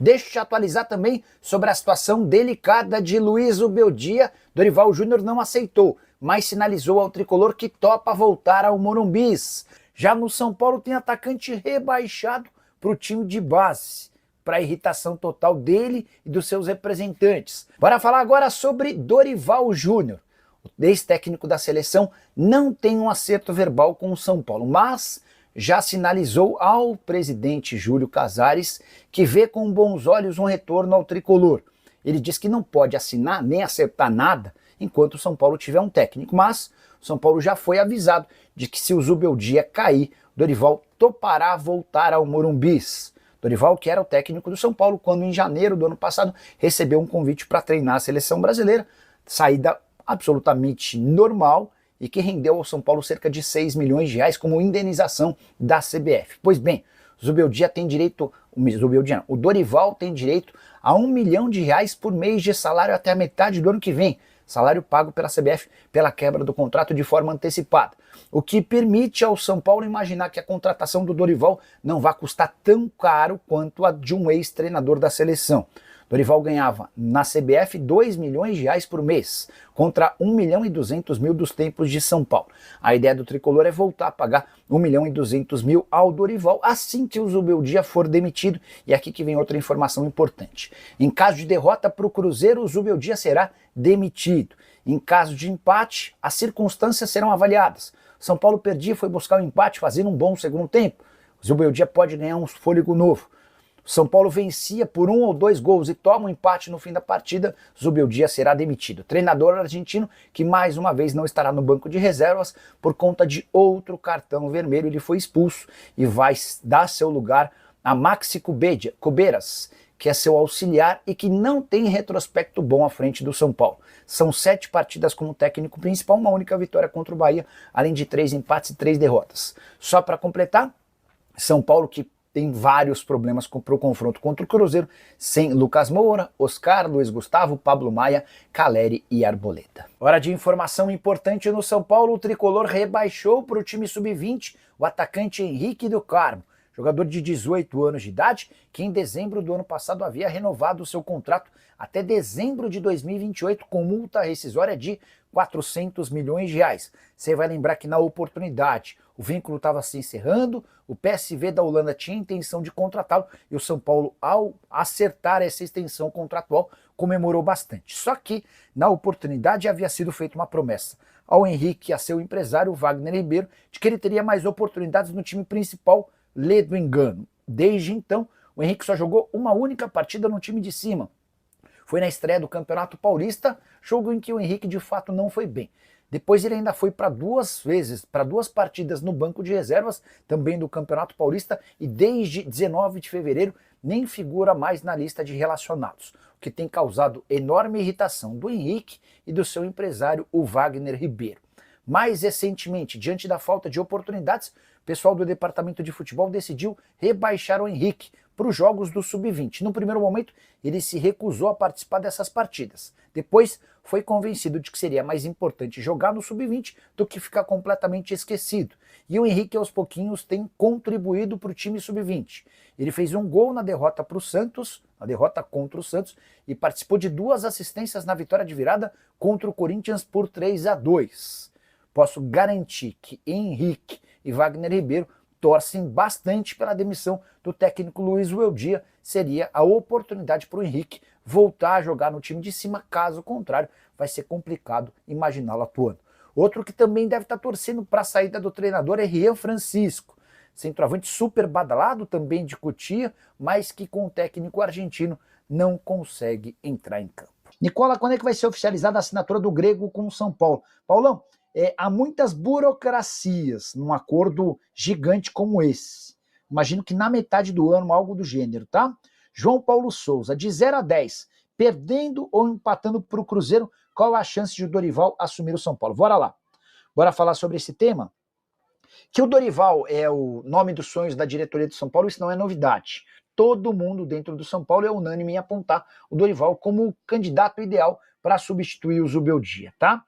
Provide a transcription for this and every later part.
Deixa eu te atualizar também sobre a situação delicada de Luiz Ubeldia. Dorival Júnior não aceitou, mas sinalizou ao tricolor que topa voltar ao Morumbis. Já no São Paulo tem atacante rebaixado para o time de base, para irritação total dele e dos seus representantes. Bora falar agora sobre Dorival Júnior. O ex-técnico da seleção não tem um acerto verbal com o São Paulo, mas já sinalizou ao presidente Júlio Casares que vê com bons olhos um retorno ao tricolor. Ele diz que não pode assinar nem acertar nada enquanto o São Paulo tiver um técnico, mas o São Paulo já foi avisado de que se o Zubeldia cair, Dorival topará voltar ao Morumbis. Dorival, que era o técnico do São Paulo, quando em janeiro do ano passado recebeu um convite para treinar a seleção brasileira, saída absolutamente normal e que rendeu ao São Paulo cerca de 6 milhões de reais como indenização da CBF. Pois bem, o Dorival tem direito a 1 milhão de reais por mês de salário até a metade do ano que vem, salário pago pela CBF pela quebra do contrato de forma antecipada, o que permite ao São Paulo imaginar que a contratação do Dorival não vai custar tão caro quanto a de um ex-treinador da seleção. Dorival ganhava na CBF 2 milhões de reais por mês, contra 1 milhão e 200 mil dos tempos de São Paulo. A ideia do tricolor é voltar a pagar 1 milhão e 200 mil ao Dorival assim que o Zubeldia for demitido. E aqui que vem outra informação importante. Em caso de derrota para o Cruzeiro, o Zubeldia será demitido. Em caso de empate, as circunstâncias serão avaliadas. São Paulo perdia e foi buscar o empate fazendo um bom segundo tempo. O Zubeldia pode ganhar um fôlego novo. São Paulo vencia por 1 ou 2 gols e toma um empate no fim da partida, Zubeldia será demitido. Treinador argentino que mais uma vez não estará no banco de reservas por conta de outro cartão vermelho. Ele foi expulso e vai dar seu lugar a Maxi Cubeiras, que é seu auxiliar e que não tem retrospecto bom à frente do São Paulo. São 7 partidas como técnico principal, uma única vitória contra o Bahia, além de 3 empates e 3 derrotas. Só para completar, São Paulo que tem vários problemas para o confronto contra o Cruzeiro, sem Lucas Moura, Oscar, Luiz Gustavo, Pablo Maia, Caleri e Arboleda. Hora de informação importante no São Paulo, o tricolor rebaixou para o time sub-20 o atacante Henrique do Carmo, jogador de 18 anos de idade, que em dezembro do ano passado havia renovado o seu contrato até dezembro de 2028 com multa rescisória de 400 milhões de reais. Você vai lembrar que na oportunidade o vínculo estava se encerrando, o PSV da Holanda tinha intenção de contratá-lo e o São Paulo, ao acertar essa extensão contratual, comemorou bastante. Só que, na oportunidade, havia sido feita uma promessa ao Henrique e a seu empresário, Wagner Ribeiro, de que ele teria mais oportunidades no time principal, lê do engano. Desde então, o Henrique só jogou uma única partida no time de cima. Foi na estreia do Campeonato Paulista, jogo em que o Henrique de fato não foi bem. Depois ele ainda foi para 2 partidas no banco de reservas, também do Campeonato Paulista, e desde 19 de fevereiro nem figura mais na lista de relacionados, o que tem causado enorme irritação do Henrique e do seu empresário, o Wagner Ribeiro. Mais recentemente, diante da falta de oportunidades, o pessoal do departamento de futebol decidiu rebaixar o Henrique para os jogos do Sub-20. No primeiro momento, ele se recusou a participar dessas partidas. Depois, foi convencido de que seria mais importante jogar no Sub-20 do que ficar completamente esquecido. E o Henrique, aos pouquinhos, tem contribuído para o time Sub-20. Ele fez um gol na derrota para o Santos, na derrota contra o Santos, e participou de 2 assistências na vitória de virada contra o Corinthians por 3-2. Posso garantir que Henrique e Wagner Ribeiro torcem bastante pela demissão do técnico Luiz Ubeldia. Seria a oportunidade para o Henrique voltar a jogar no time de cima, caso contrário, vai ser complicado imaginá-lo atuando. Outro que também deve estar torcendo para a saída do treinador é Rian Francisco, centroavante super badalado, também de Cotia, mas que com o técnico argentino não consegue entrar em campo. Nicola, quando é que vai ser oficializada a assinatura do Grego com o São Paulo? Paulão, há muitas burocracias num acordo gigante como esse. Imagino que na metade do ano, algo do gênero, tá? João Paulo Souza, de 0 a 10, perdendo ou empatando para o Cruzeiro, qual a chance de o Dorival assumir o São Paulo? Bora lá. Bora falar sobre esse tema? Que o Dorival é o nome dos sonhos da diretoria do São Paulo, isso não é novidade. Todo mundo dentro do São Paulo é unânime em apontar o Dorival como o candidato ideal para substituir o Zubeldia, tá?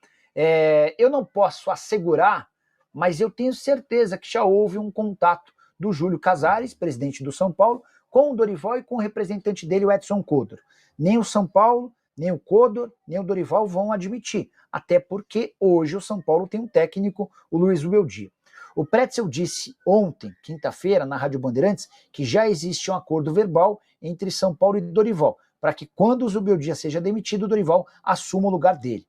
Eu não posso assegurar, mas eu tenho certeza que já houve um contato do Júlio Casares, presidente do São Paulo, com o Dorival e com o representante dele, o Edson Codor. Nem o São Paulo, nem o Codor, nem o Dorival vão admitir, até porque hoje o São Paulo tem um técnico, o Luiz Zubeldia. O Pretzel disse ontem, quinta-feira, na Rádio Bandeirantes, que já existe um acordo verbal entre São Paulo e Dorival, para que quando o Zubeldia seja demitido, o Dorival assuma o lugar dele.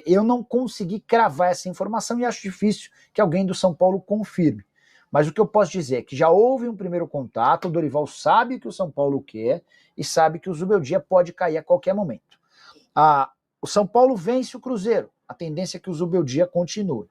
Eu não consegui cravar essa informação e acho difícil que alguém do São Paulo confirme. Mas o que eu posso dizer é que já houve um primeiro contato, o Dorival sabe o que o São Paulo quer e sabe que o Zubeldia pode cair a qualquer momento. O São Paulo vence o Cruzeiro, a tendência é que o Zubeldia continue.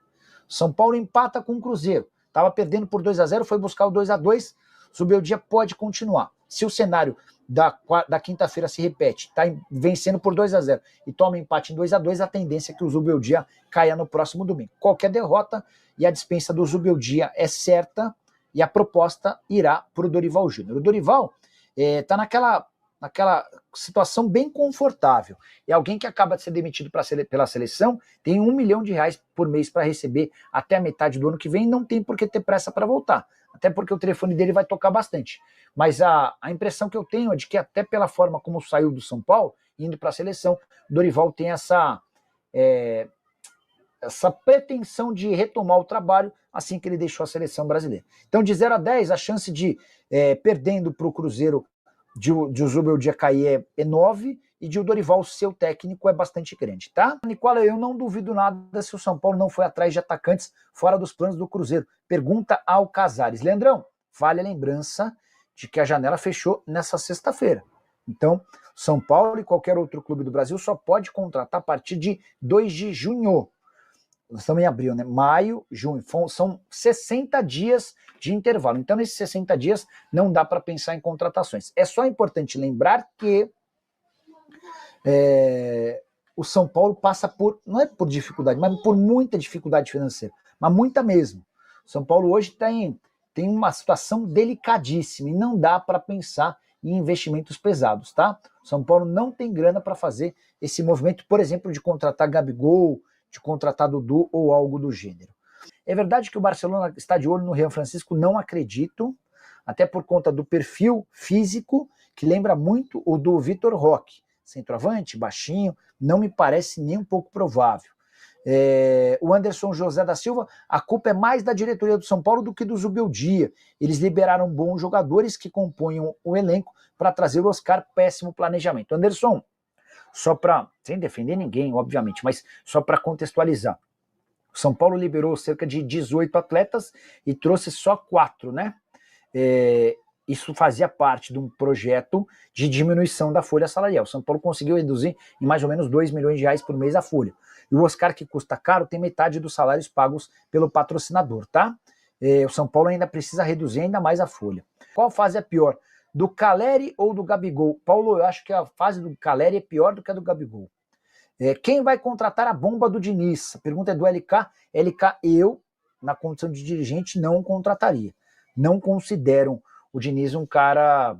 O São Paulo empata com o Cruzeiro, estava perdendo por 2-0, foi buscar o 2-2, o Zubeldia pode continuar. Se o cenário da quinta-feira se repete, está vencendo por 2-0 e toma empate em 2-2, a tendência é que o Zubeldia caia no próximo domingo. Qualquer derrota e a dispensa do Zubeldia é certa e a proposta irá para o Dorival Júnior. O Dorival está naquela situação bem confortável. É alguém que acaba de ser demitido pela seleção, tem R$1 milhão por mês para receber até a metade do ano que vem e não tem por que ter pressa para voltar. Até porque o telefone dele vai tocar bastante. Mas a impressão que eu tenho é de que até pela forma como saiu do São Paulo, indo para a seleção, o Dorival tem essa pretensão de retomar o trabalho assim que ele deixou a seleção brasileira. Então, de 0-10, a chance de, perdendo para o Cruzeiro, de o Zubeldia cair é 9, e de o Dorival ser o técnico é bastante grande, tá? Nicola, eu não duvido nada se o São Paulo não foi atrás de atacantes fora dos planos do Cruzeiro. Pergunta ao Casares. Leandrão, vale a lembrança de que a janela fechou nessa sexta-feira. Então, São Paulo e qualquer outro clube do Brasil só pode contratar a partir de 2 de junho. Nós estamos em abril, né? Maio, junho. São 60 dias de intervalo. Então, nesses 60 dias, não dá para pensar em contratações. É só importante lembrar que o São Paulo passa por, não é por dificuldade, mas por muita dificuldade financeira. Mas muita mesmo. O São Paulo hoje tem uma situação delicadíssima e não dá para pensar em investimentos pesados, tá? O São Paulo não tem grana para fazer esse movimento, por exemplo, de contratar Gabigol, de contratar Dudu ou algo do gênero. É verdade que o Barcelona está de olho no Rian Francisco? Não acredito, até por conta do perfil físico, que lembra muito o do Vitor Roque. Centroavante, baixinho, não me parece nem um pouco provável. O Anderson José da Silva, a culpa é mais da diretoria do São Paulo do que do Zubeldia. Eles liberaram bons jogadores que compunham o elenco para trazer o Oscar, péssimo planejamento. Anderson, só para, sem defender ninguém, obviamente, mas só para contextualizar. O São Paulo liberou cerca de 18 atletas e trouxe só 4, né? Isso fazia parte de um projeto de diminuição da folha salarial. O São Paulo conseguiu reduzir em mais ou menos R$2 milhões por mês a folha. E o Oscar, que custa caro, tem metade dos salários pagos pelo patrocinador, tá? O São Paulo ainda precisa reduzir ainda mais a folha. Qual fase é pior? Do Caleri ou do Gabigol? Paulo, eu acho que a fase do Caleri é pior do que a do Gabigol. Quem vai contratar a bomba do Diniz? A pergunta é do LK. LK, eu, na condição de dirigente, não contrataria. Não considero o Diniz um cara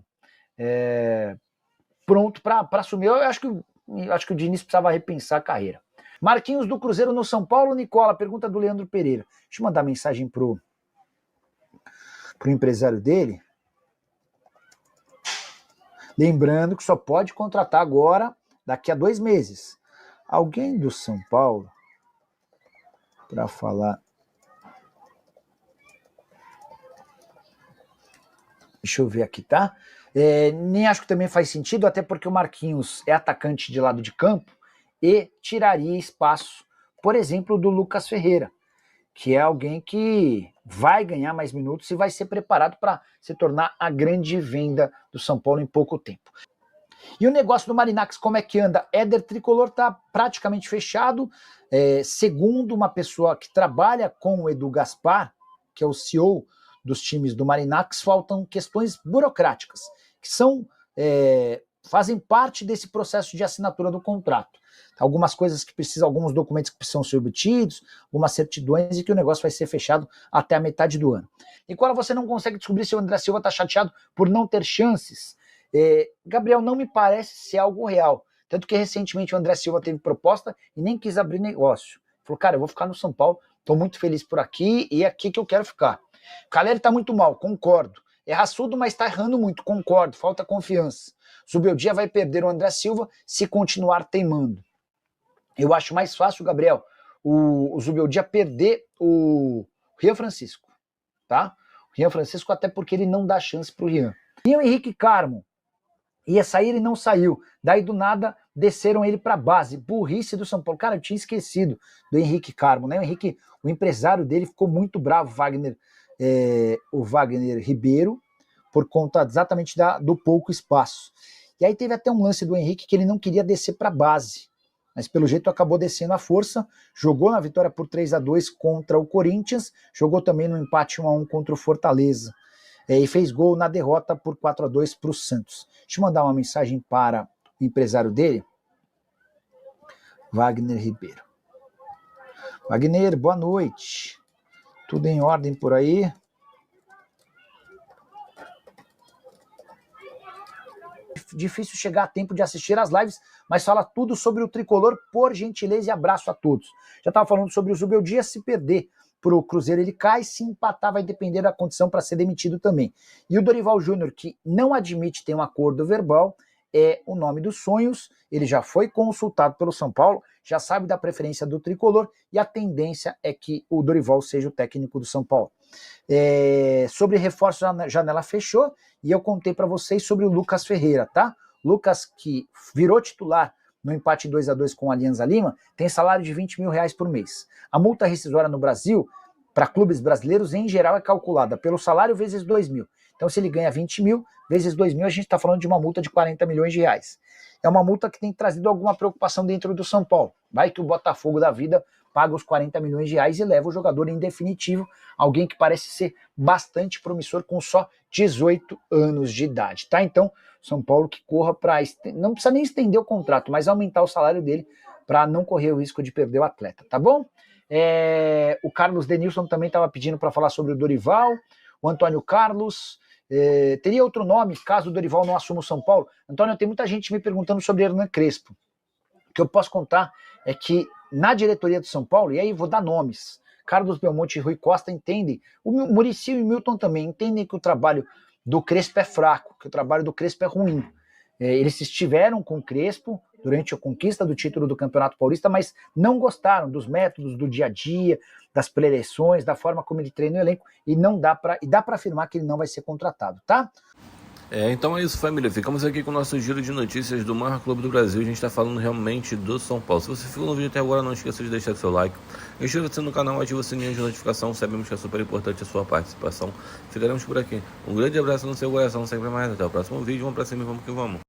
pronto para assumir. Eu acho que o Diniz precisava repensar a carreira. Marquinhos do Cruzeiro no São Paulo, Nicola, pergunta do Leandro Pereira. Deixa eu mandar mensagem pro empresário dele. Lembrando que só pode contratar agora, daqui a 2 meses. Alguém do São Paulo, para falar... Deixa eu ver aqui, tá? Nem acho que também faz sentido, até porque o Marquinhos é atacante de lado de campo e tiraria espaço, por exemplo, do Lucas Ferreira, que é alguém que vai ganhar mais minutos e vai ser preparado para se tornar a grande venda do São Paulo em pouco tempo. E o negócio do Marinacks, como é que anda? Éder Tricolor está praticamente fechado, segundo uma pessoa que trabalha com o Edu Gaspar, que é o CEO dos times do Marinacks, faltam questões burocráticas, que fazem parte desse processo de assinatura do contrato. Algumas coisas que precisam, alguns documentos que precisam ser obtidos, algumas certidões, e que o negócio vai ser fechado até a metade do ano. E quando você não consegue descobrir se o André Silva está chateado por não ter chances, Gabriel, não me parece ser algo real. Tanto que recentemente o André Silva teve proposta e nem quis abrir negócio. Falou, cara, eu vou ficar no São Paulo, estou muito feliz por aqui e é aqui que eu quero ficar. O Caleri está muito mal, concordo. é raçudo, mas está errando muito, concordo, falta confiança. Zubeldia vai perder o André Silva se continuar teimando. Eu acho mais fácil, Gabriel, o Zubeldia perder o Rian Francisco, tá? O Rian Francisco, até porque ele não dá chance pro Rian. E o Henrique Carmo ia sair e não saiu. Daí, do nada, desceram ele para base. Burrice do São Paulo. Cara, eu tinha esquecido do Henrique Carmo, né? O empresário dele ficou muito bravo, o Wagner Ribeiro, por conta exatamente do pouco espaço. E aí teve até um lance do Henrique que ele não queria descer para base. Mas pelo jeito acabou descendo à força, jogou na vitória por 3-2 contra o Corinthians, jogou também no empate 1-1 contra o Fortaleza. E fez gol na derrota por 4-2 para o Santos. Deixa eu mandar uma mensagem para o empresário dele, Wagner Ribeiro. Wagner, boa noite. Tudo em ordem por aí? Difícil chegar a tempo de assistir as lives, mas fala tudo sobre o tricolor, por gentileza, e abraço a todos. Já estava falando sobre o Zubeldia. Se perder para o Cruzeiro, ele cai. Se empatar, vai depender da condição para ser demitido também. E o Dorival Júnior, que não admite ter um acordo verbal, é o nome dos sonhos. Ele já foi consultado pelo São Paulo, já sabe da preferência do tricolor, e a tendência é que o Dorival seja o técnico do São Paulo. Sobre reforço, a janela fechou, e eu contei para vocês sobre o Lucas Ferreira, tá? Lucas, que virou titular no empate 2-2 com a Alianza Lima, tem salário de R$20 mil por mês. A multa rescisória no Brasil, para clubes brasileiros, em geral, é calculada pelo salário vezes 2 mil. Então, se ele ganha 20 mil, vezes 2 mil, a gente está falando de uma multa de R$40 milhões. É uma multa que tem trazido alguma preocupação dentro do São Paulo. Vai que o Botafogo da vida paga os R$40 milhões e leva o jogador em definitivo, alguém que parece ser bastante promissor com só 18 anos de idade, tá? Então, São Paulo que corra para... Não precisa nem estender o contrato, mas aumentar o salário dele para não correr o risco de perder o atleta, tá bom? O Carlos Denilson também estava pedindo para falar sobre o Dorival, o Antônio Carlos... teria outro nome caso o Dorival não assuma o São Paulo? Antônio, tem muita gente me perguntando sobre Hernan Crespo. O que eu posso contar é que na diretoria do São Paulo, e aí vou dar nomes, Carlos Belmonte e Rui Costa entendem, o Muricy e o Milton também entendem que o trabalho do Crespo é fraco, que o trabalho do Crespo é ruim. Eles estiveram com o Crespo durante a conquista do título do Campeonato Paulista, mas não gostaram dos métodos, do dia a dia, das preleções, da forma como ele treina o elenco, e dá para afirmar que ele não vai ser contratado, tá? Então é isso, família. Ficamos aqui com o nosso giro de notícias do maior clube do Brasil. A gente está falando realmente do São Paulo. Se você ficou no vídeo até agora, não esqueça de deixar seu like. Inscreva-se no canal, ative o sininho de notificação. Sabemos que é super importante a sua participação. Ficaremos por aqui. Um grande abraço no seu coração, sempre mais. Até o próximo vídeo. Vamos pra cima e vamos que vamos.